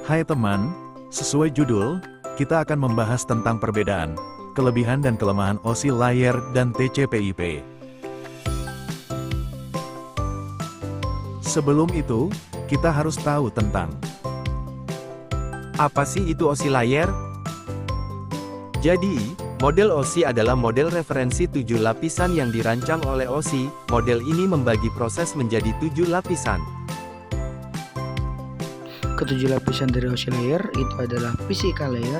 Hai teman, sesuai judul, kita akan membahas tentang perbedaan, kelebihan dan kelemahan OSI layar dan TCP/IP. Sebelum itu, kita harus tahu tentang Apa sih itu OSI layar? Jadi, model OSI adalah model referensi 7 lapisan yang dirancang oleh OSI. Model ini membagi proses menjadi 7 lapisan. Ketujuh lapisan dari OSI layer itu adalah physical layer,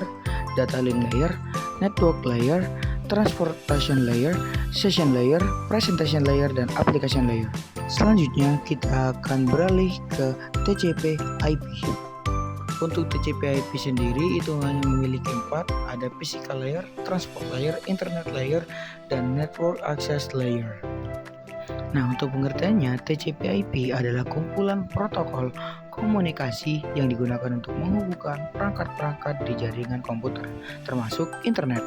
data link layer, network layer, transportation layer, session layer, presentation layer, dan application layer. Selanjutnya kita akan beralih ke TCP/IP. Untuk TCP/IP sendiri itu hanya memiliki 4, ada physical layer, transport layer, internet layer, dan network access layer. Nah, untuk pengertiannya, TCP/IP adalah kumpulan protokol komunikasi yang digunakan untuk menghubungkan perangkat-perangkat di jaringan komputer, termasuk internet.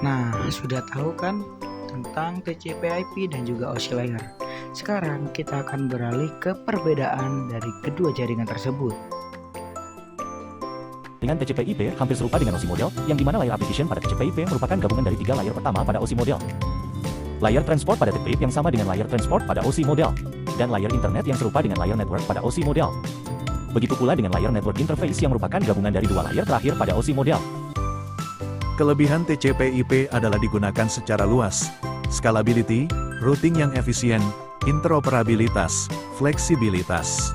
Nah, sudah tahu kan tentang TCP/IP dan juga OSI layer. Sekarang kita akan beralih ke perbedaan dari kedua jaringan tersebut. Dengan TCP/IP hampir serupa dengan OSI model, yang dimana layer application pada TCP/IP merupakan gabungan dari 3 layer pertama pada OSI model. Layer transport pada TCP yang sama dengan layer transport pada OSI model, dan layer internet yang serupa dengan layer network pada OSI model. Begitu pula dengan layer network interface yang merupakan gabungan dari 2 layer terakhir pada OSI model. kelebihan TCP/IP adalah digunakan secara luas, scalability, routing yang efisien, interoperabilitas, fleksibilitas.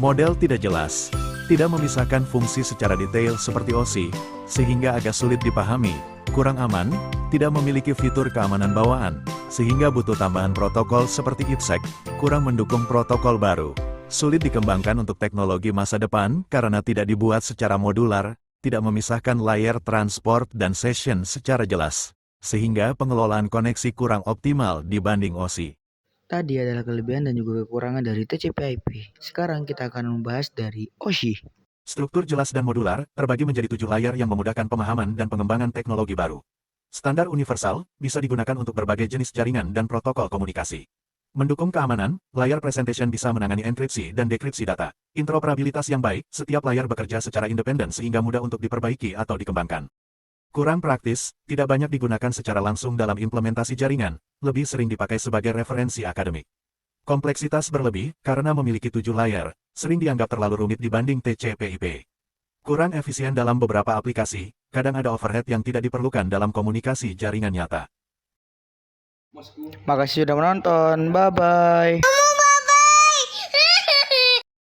Model tidak jelas, tidak memisahkan fungsi secara detail seperti OSI, sehingga agak sulit dipahami, kurang aman, tidak memiliki fitur keamanan bawaan, sehingga butuh tambahan protokol seperti IPsec, kurang mendukung protokol baru. Sulit dikembangkan untuk teknologi masa depan karena tidak dibuat secara modular, tidak memisahkan layer transport dan session secara jelas, sehingga pengelolaan koneksi kurang optimal dibanding OSI. Tadi adalah kelebihan dan juga kekurangan dari TCP/IP. Sekarang kita akan membahas dari OSI. Struktur jelas dan modular, terbagi menjadi 7 layar yang memudahkan pemahaman dan pengembangan teknologi baru. Standar universal, bisa digunakan untuk berbagai jenis jaringan dan protokol komunikasi. Mendukung keamanan, layar presentation bisa menangani enkripsi dan dekripsi data. Interoperabilitas yang baik, setiap layar bekerja secara independen sehingga mudah untuk diperbaiki atau dikembangkan. Kurang praktis, tidak banyak digunakan secara langsung dalam implementasi jaringan, lebih sering dipakai sebagai referensi akademik. Kompleksitas berlebih, karena memiliki 7 layar, sering dianggap terlalu rumit dibanding TCP/IP. Kurang efisien dalam beberapa aplikasi, kadang ada overhead yang tidak diperlukan dalam komunikasi jaringan nyata. Makasih sudah menonton. Bye-bye.